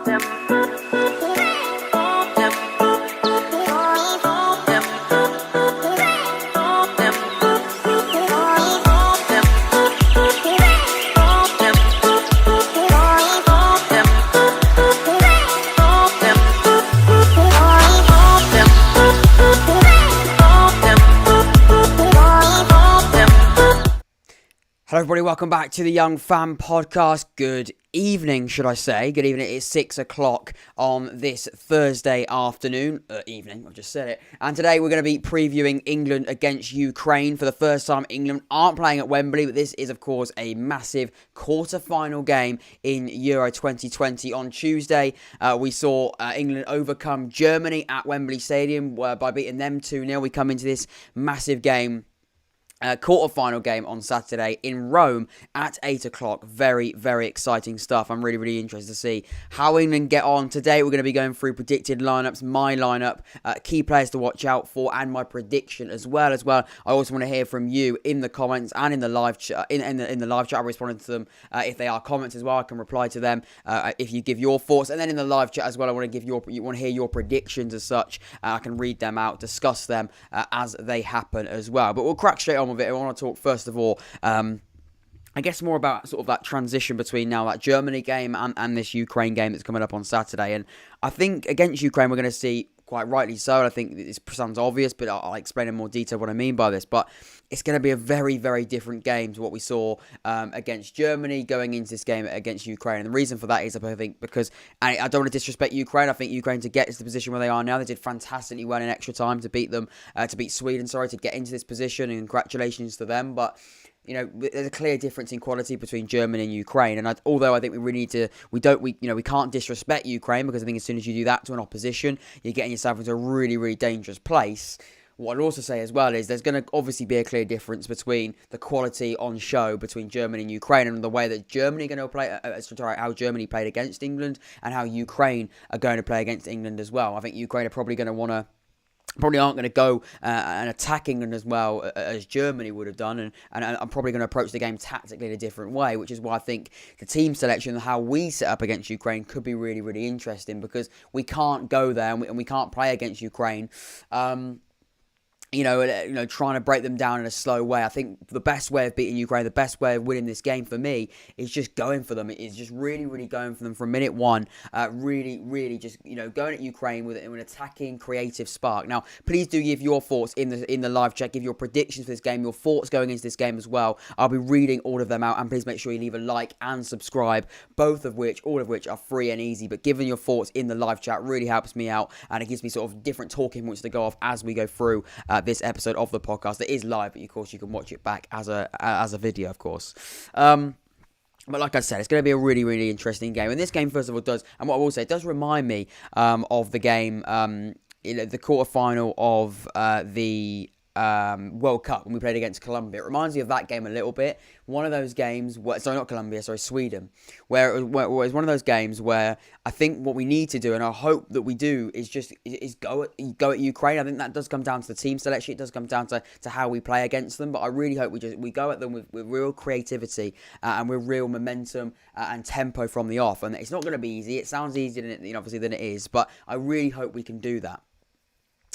Hello everybody, welcome back to the Young Fan Podcast. Good evening, should I say. Good evening, it's 6 o'clock on this Thursday afternoon. Evening, I've just said it. And today we're going to be previewing England against Ukraine. For the first time, England aren't playing at Wembley, but this is, of course, a massive quarter-final game in Euro 2020. On Tuesday, we saw England overcome Germany at Wembley Stadium by beating them 2-0. We come into this massive game. Quarter-final game on Saturday in Rome at 8 o'clock. Very, very exciting stuff. I'm really, really interested to see how England get on. Today, we're going to be going through predicted lineups, my lineup, key players to watch out for, and my prediction as well. I also want to hear from you in the comments and in the live chat. In the live chat, I responded to them. If they are comments as well, I can reply to them if you give your thoughts. And then in the live chat as well, I want to hear your predictions as such. I can read them out, discuss them as they happen as well. But we'll crack straight on with it. I want to talk first of all, I guess more about sort of that transition between now that Germany game and this Ukraine game that's coming up on Saturday. And I think against Ukraine we're going to see, quite rightly so, and I think this sounds obvious, but I'll explain in more detail what I mean by this. But it's going to be a very, very different game to what we saw against Germany going into this game against Ukraine. And the reason for that is, I think, because, and I don't want to disrespect Ukraine, I think Ukraine, to get to the position where they are now, they did fantastically well in extra time to beat Sweden, to get into this position, and congratulations to them. But you know, there's a clear difference in quality between Germany and Ukraine, and although I think we really need to, we can't disrespect Ukraine, because I think as soon as you do that to an opposition, you're getting yourself into a really, really dangerous place. What I'd also say as well is there's going to obviously be a clear difference between the quality on show between Germany and Ukraine, and the way that Germany are going to play, how Germany played against England, and how Ukraine are going to play against England as well. I think Ukraine are probably aren't going to go and attack England as well as Germany would have done, and I'm probably going to approach the game tactically in a different way, which is why I think the team selection and how we set up against Ukraine could be really, really interesting, because we can't go there and we can't play against Ukraine trying to break them down in a slow way. I think the best way of beating Ukraine, the best way of winning this game for me, is just going for them. It is just really, really going for them from minute one. Really, really just going at Ukraine with an attacking, creative spark. Now, please do give your thoughts in the live chat. Give your predictions for this game, your thoughts going into this game as well. I'll be reading all of them out, and please make sure you leave a like and subscribe. All of which are free and easy. But giving your thoughts in the live chat really helps me out, and it gives me sort of different talking points to go off as we go through this episode of the podcast. It is live, but of course you can watch it back as a video, of course. But like I said, it's going to be a really, really interesting game. And this game, first of all, what I will say, it does remind me of the game, the quarterfinal of the World Cup when we played against Colombia. It reminds me of that game a little bit. One of those games Sweden, where it was one of those games where I think what we need to do, and I hope that we do, is go at Ukraine. I think that does come down to the team selection. It does come down to how we play against them. But I really hope we go at them with real creativity and with real momentum and tempo from the off. And it's not going to be easy. It sounds easier than it is, but I really hope we can do that.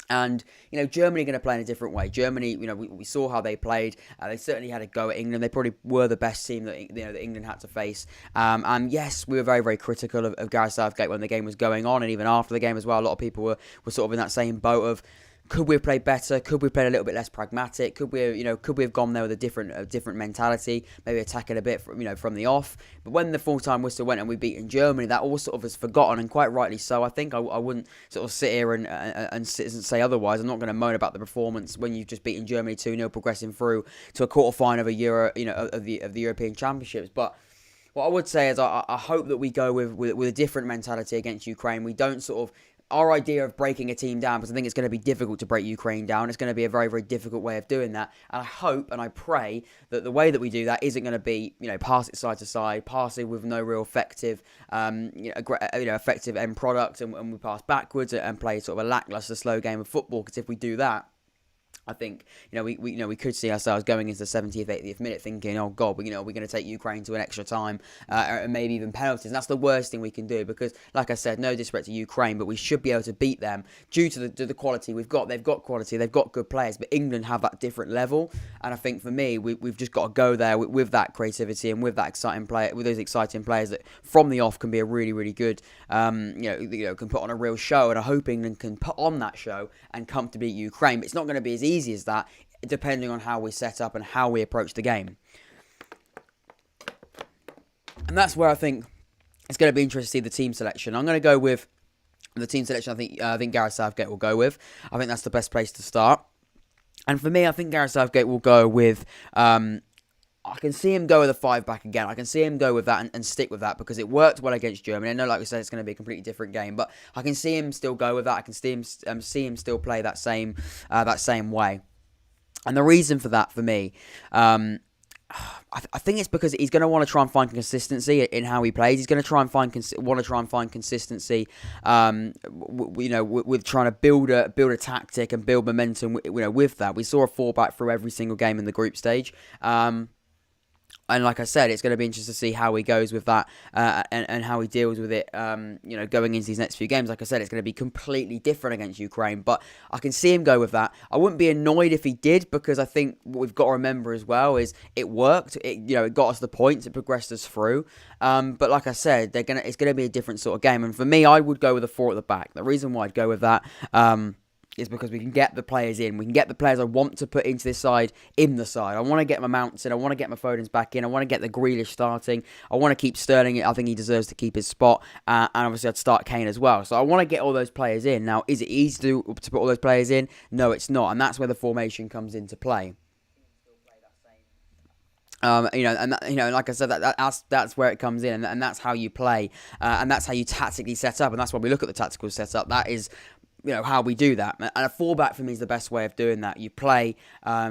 And, Germany are going to play in a different way. Germany, we saw how they played. They certainly had a go at England. They probably were the best team that England had to face. And yes, we were very, very critical of Gareth Southgate when the game was going on, and even after the game as well. A lot of people were sort of in that same boat of, could we have played better? Could we have played a little bit less pragmatic? Could we have gone there with a different mentality? Maybe attacking a bit from the off. But when the full-time whistle went and we beat Germany, that all sort of is forgotten, and quite rightly so. I think I wouldn't sort of sit here and say otherwise. I'm not going to moan about the performance when you've just beaten Germany 2-0, progressing through to a quarter-final of of the European Championships. But what I would say is I hope that we go with a different mentality against Ukraine. We don't sort of, our idea of breaking a team down, because I think it's going to be difficult to break Ukraine down. It's going to be a very, very difficult way of doing that. And I hope and I pray that the way that we do that isn't going to be, pass it side to side, pass it with no real effective, effective end product, and we pass backwards and play sort of a lackluster, slow game of football. Because if we do that, I think we could see ourselves going into the 70th, 80th minute thinking, oh God, we're going to take Ukraine to an extra time, and maybe even penalties. And that's the worst thing we can do because, like I said, no disrespect to Ukraine, but we should be able to beat them due to the quality we've got. They've got quality, they've got good players, but England have that different level. And I think for me, we've just got to go there with that creativity and with that exciting play, with those exciting players that from the off can be a really, really good, can put on a real show. And I hope England can put on that show and come to beat Ukraine. But it's not going to be as easy as that, depending on how we set up and how we approach the game. And that's where I think it's going to be interesting to see the team selection. I'm going to go with the team selection I think Gareth Southgate will go with. I think that's the best place to start. And for me, I think Gareth Southgate will go with... I can see him go with a 5-back again. I can see him go with that and stick with that because it worked well against Germany. I know, like we said, it's going to be a completely different game, but I can see him still go with that. I can see him still play that same way. And the reason for that, for me, I think it's because he's going to want to try and find consistency in how he plays. He's going to try and find consistency, with trying to build a tactic and build momentum. With that, we saw a 4-back through every single game in the group stage. And like I said, it's going to be interesting to see how he goes with that and how he deals with it, going into these next few games. Like I said, it's going to be completely different against Ukraine, but I can see him go with that. I wouldn't be annoyed if he did because I think what we've got to remember as well is it worked. It got us the points. It progressed us through. But like I said, it's going to be a different sort of game. And for me, I would go with a 4 at the back. The reason why I'd go with that is because we can get the players in. We can get the players I want to put into this side in the side. I want to get my Mounts in. I want to get my Fodens back in. I want to get the Grealish starting. I want to keep Sterling. I think he deserves to keep his spot. And obviously, I'd start Kane as well. So I want to get all those players in. Now, is it easy to put all those players in? No, it's not. And that's where the formation comes into play. Like I said, that's where it comes in, and that's how you play, and that's how you tactically set up, and that's why we look at the tactical setup. That is how we do that. And a 4-back for me is the best way of doing that. You play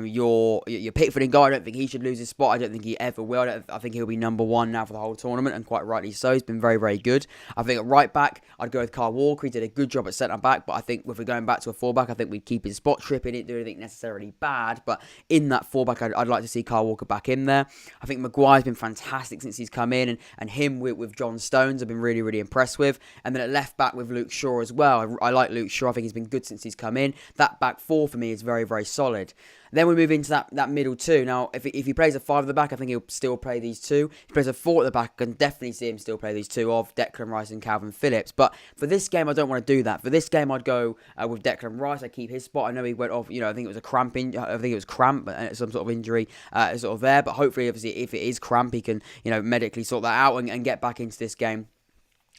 your Pickford in goal. I don't think he should lose his spot. I don't think he ever will. I think he'll be number 1 now for the whole tournament, and quite rightly so. He's been very, very good. I think at right back, I'd go with Kyle Walker. He did a good job at centre back, but I think if we're going back to a 4-back, I think we'd keep his spot. Trippier didn't do anything necessarily bad, but in that 4-back, I'd like to see Kyle Walker back in there. I think Maguire's been fantastic since he's come in, and him with John Stones I've been really, really impressed with. And then at left back with Luke Shaw as well. I like Luke Shaw. I think he's been good since he's come in. That back 4 for me is very, very solid. Then we move into that middle 2. Now, if he plays a 5 at the back, I think he'll still play these 2. If he plays a 4 at the back, I can definitely see him still play these 2 of Declan Rice and Calvin Phillips. But for this game, I don't want to do that. For this game, I'd go with Declan Rice. I keep his spot. I know he went off, I think it was a cramp. I think it was cramp, some sort of injury sort of there. But hopefully, obviously, if it is cramp, he can, medically sort that out and get back into this game.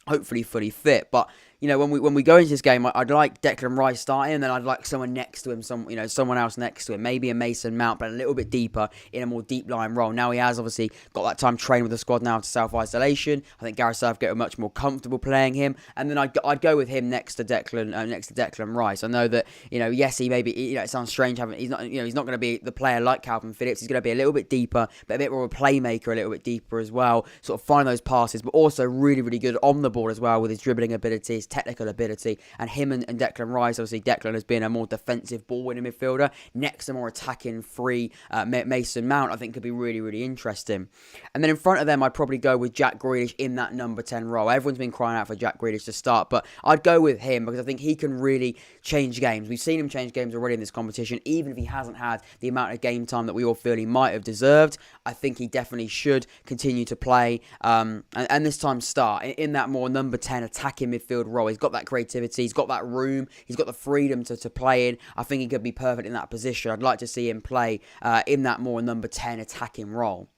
Hopefully fully fit. But when we go into this game, I'd like Declan Rice starting, and then I'd like someone next to him, someone else next to him, maybe a Mason Mount, but a little bit deeper in a more deep line role. Now he has obviously got that time training with the squad now to self-isolation. I think Gareth Southgate are much more comfortable playing him, and then I'd go with him next to Declan Rice. I know that yes, he maybe it sounds strange having he's not going to be the player like Calvin Phillips. He's going to be a little bit deeper, but a bit more of a playmaker, a little bit deeper as well. Sort of find those passes, but also really, really good on the ball as well with his dribbling abilities, technical ability, and him and Declan Rice. Obviously, Declan has been a more defensive ball-winning midfielder next to more attacking free Mason Mount. I think could be really, really interesting. And then in front of them, I'd probably go with Jack Grealish in that number 10 role. Everyone's been crying out for Jack Grealish to start, but I'd go with him because I think he can really change games. We've seen him change games already in this competition, even if he hasn't had the amount of game time that we all feel he might have deserved. I think he definitely should continue to play and this time start in that more number 10 attacking midfield role. He's got that creativity, he's got that room, he's got the freedom to play in. I think he could be perfect in that position. I'd like to see him play in that more number 10 attacking role.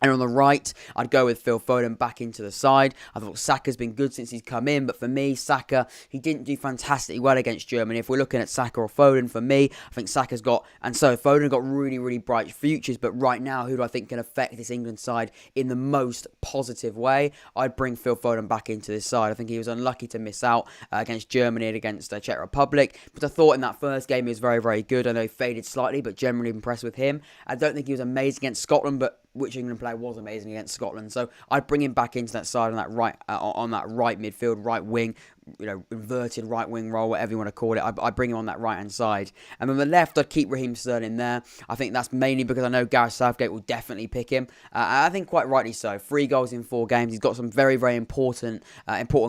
And on the right, I'd go with Phil Foden back into the side. I thought Saka's been good since he's come in, but for me, Saka, he didn't do fantastically well against Germany. If we're looking at Saka or Foden, for me, I think Saka's got, and so Foden got really, really bright futures, but right now, who do I think can affect this England side in the most positive way? I'd bring Phil Foden back into this side. I think he was unlucky to miss out against Germany and against the Czech Republic, but I thought in that first game he was very, very good. I know he faded slightly, but generally impressed with him. I don't think he was amazing against Scotland, but which England player was amazing against Scotland. So I'd bring him back into that side on that right midfield, right wing, inverted right wing role, whatever you want to call it. I bring him on that right hand side, and on the left I'd keep Raheem Sterling there. I think that's mainly because I know Gareth Southgate will definitely pick him. I think quite rightly so. 3 goals in 4 games. He's got some very, very important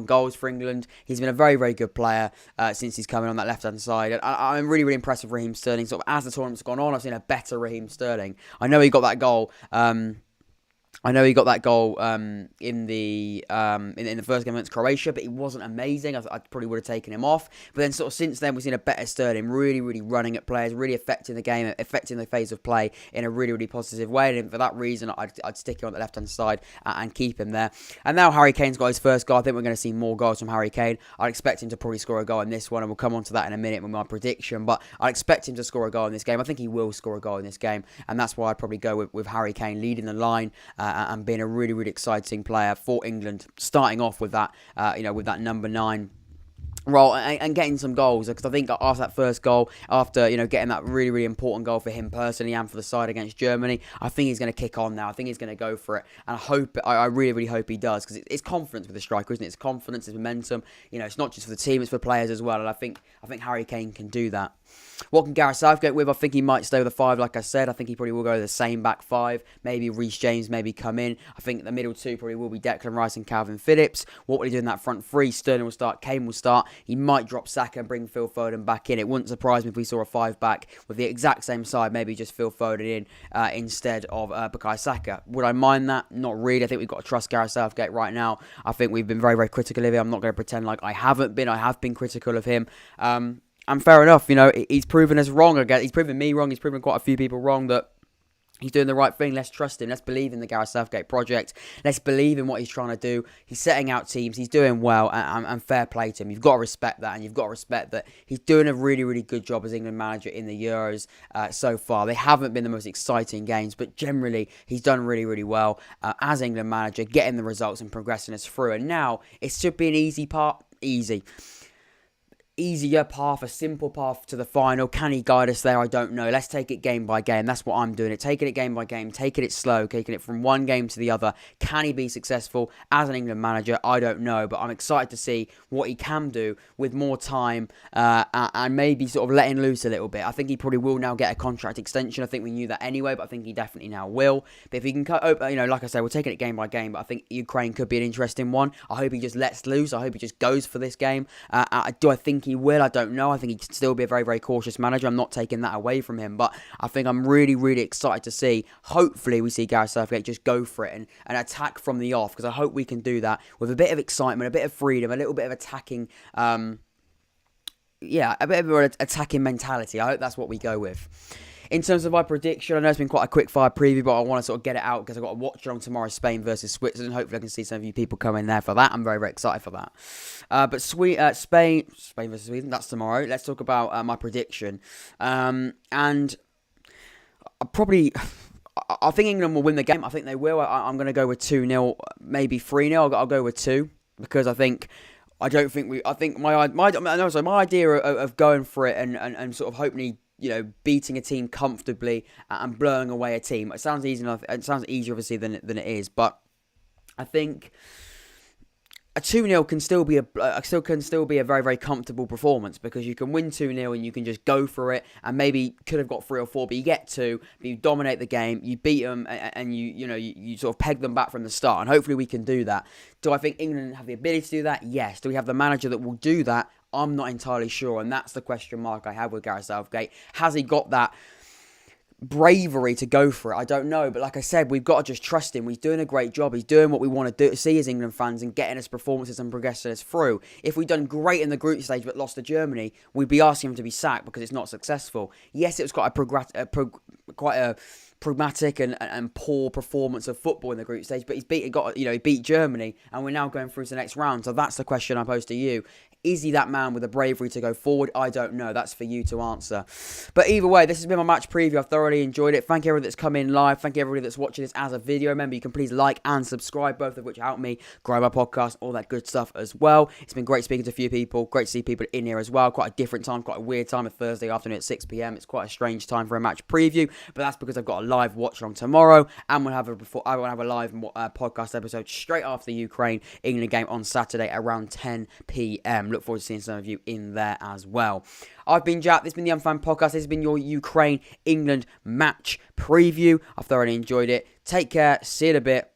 goals for England. He's been a very, very good player since he's coming on that left hand side. And I'm really, really impressed with Raheem Sterling. Sort of as the tournament's gone on, I've seen a better Raheem Sterling. I know he got that goal. In the first game against Croatia, but he wasn't amazing. I probably would have taken him off. But then sort of since then, we've seen a better Sterling, really, really running at players, really affecting the game, affecting the phase of play in a really, really positive way. And for that reason, I'd stick him on the left-hand side and keep him there. And now Harry Kane's got his first goal. I think we're going to see more goals from Harry Kane. I'd expect him to probably score a goal in this one, and we'll come on to that in a minute with my prediction. But I'd expect him to score a goal in this game. I think he will score a goal in this game, and that's why I'd probably go with Harry Kane leading the line. And being a really, really exciting player for England, starting off with that, with that number 9 role and getting some goals, because I think after that first goal, after getting that really, really important goal for him personally and for the side against Germany, I think he's going to kick on now. I think he's going to go for it, and I really, really hope he does, because it's confidence with a striker, isn't it? It's confidence, it's momentum. It's not just for the team, it's for players as well, and I think Harry Kane can do that. What can Gareth Southgate with? I think he might stay with a 5, like I said. I think he probably will go the same back 5. Maybe Reece James maybe come in. I think the middle 2 probably will be Declan Rice and Calvin Phillips. What will he do in that front 3? Sterling will start, Kane will start. He might drop Saka and bring Phil Foden back in. It wouldn't surprise me if we saw a 5 back with the exact same side, maybe just Phil Foden in instead of Bukayo Saka. Would I mind that? Not really. I think we've got to trust Gareth Southgate right now. I think we've been very, very critical of him. I'm not going to pretend like I haven't been. I have been critical of him. And fair enough, he's proven us wrong again. He's proven me wrong. He's proven quite a few people wrong that he's doing the right thing. Let's trust him. Let's believe in the Gareth Southgate project. Let's believe in what he's trying to do. He's setting out teams. He's doing well, and fair play to him. You've got to respect that, and you've got to respect that he's doing a really, really good job as England manager in the Euros so far. They haven't been the most exciting games, but generally he's done really, really well as England manager, getting the results and progressing us through. And now it should be an easier path, a simple path to the final. Can he guide us there? I don't know. Let's take it game by game. That's what I'm doing. Taking it game by game, taking it slow, taking it from one game to the other. Can he be successful as an England manager? I don't know, but I'm excited to see what he can do with more time and maybe sort of letting loose a little bit. I think he probably will now get a contract extension. I think we knew that anyway, but I think he definitely now will. But if he can cut, like I said, we're taking it game by game, but I think Ukraine could be an interesting one. I hope he just lets loose. I hope he just goes for this game. Do I think he will? I don't know. I think he can still be a very, very cautious manager. I'm not taking that away from him, but I think I'm really, really excited to see. Hopefully we see Gareth Southgate just go for it and attack from the off, because I hope we can do that with a bit of excitement, a bit of freedom, a little bit of attacking, a bit of an attacking mentality. I hope that's what we go with. In terms of my prediction, I know it's been quite a quick fire preview, but I want to sort of get it out because I've got to watch it on tomorrow, Spain versus Switzerland. Hopefully I can see some of you people come in there for that. I'm very, very excited for that. But Spain versus Sweden, that's tomorrow. Let's talk about my prediction. And I think England will win the game. I think they will. I'm going to go with 2-0, maybe 3-0. I'll go with 2 because I think my idea of going for it and sort of hoping beating a team comfortably and blowing away a team. It sounds easy enough. It sounds easier, obviously, than it is. But I think a 2-0 can still be a very, very comfortable performance, because you can win 2-0 and you can just go for it, and maybe could have got 3 or 4, but you get 2, but you dominate the game, you beat them, and you sort of peg them back from the start. And hopefully we can do that. Do I think England have the ability to do that? Yes. Do we have the manager that will do that? I'm not entirely sure, and that's the question mark I have with Gareth Southgate. Has he got that bravery to go for it? I don't know, but like I said, we've got to just trust him. He's doing a great job. He's doing what we want to do, see as England fans, and getting us performances and progressing us through. If we'd done great in the group stage but lost to Germany, we'd be asking him to be sacked because it's not successful. Yes, it was quite a pragmatic and poor performance of football in the group stage, but he beat Germany, and we're now going through to the next round. So that's the question I pose to you. Is he that man with the bravery to go forward? I don't know. That's for you to answer. But either way, this has been my match preview. I've thoroughly enjoyed it. Thank you everybody that's come in live. Thank you everybody that's watching this as a video. Remember, you can please like and subscribe, both of which help me grow my podcast, all that good stuff as well. It's been great speaking to a few people. Great to see people in here as well. Quite a different time, quite a weird time, a Thursday afternoon at 6 p.m. It's quite a strange time for a match preview, but that's because I've got a live watch along tomorrow, and I will have a live podcast episode straight after the Ukraine-England game on Saturday around 10 p.m. Look forward to seeing some of you in there as well. I've been Jack. This has been the Unfan Podcast. This has been your Ukraine-England match preview. I've thoroughly enjoyed it. Take care. See you in a bit.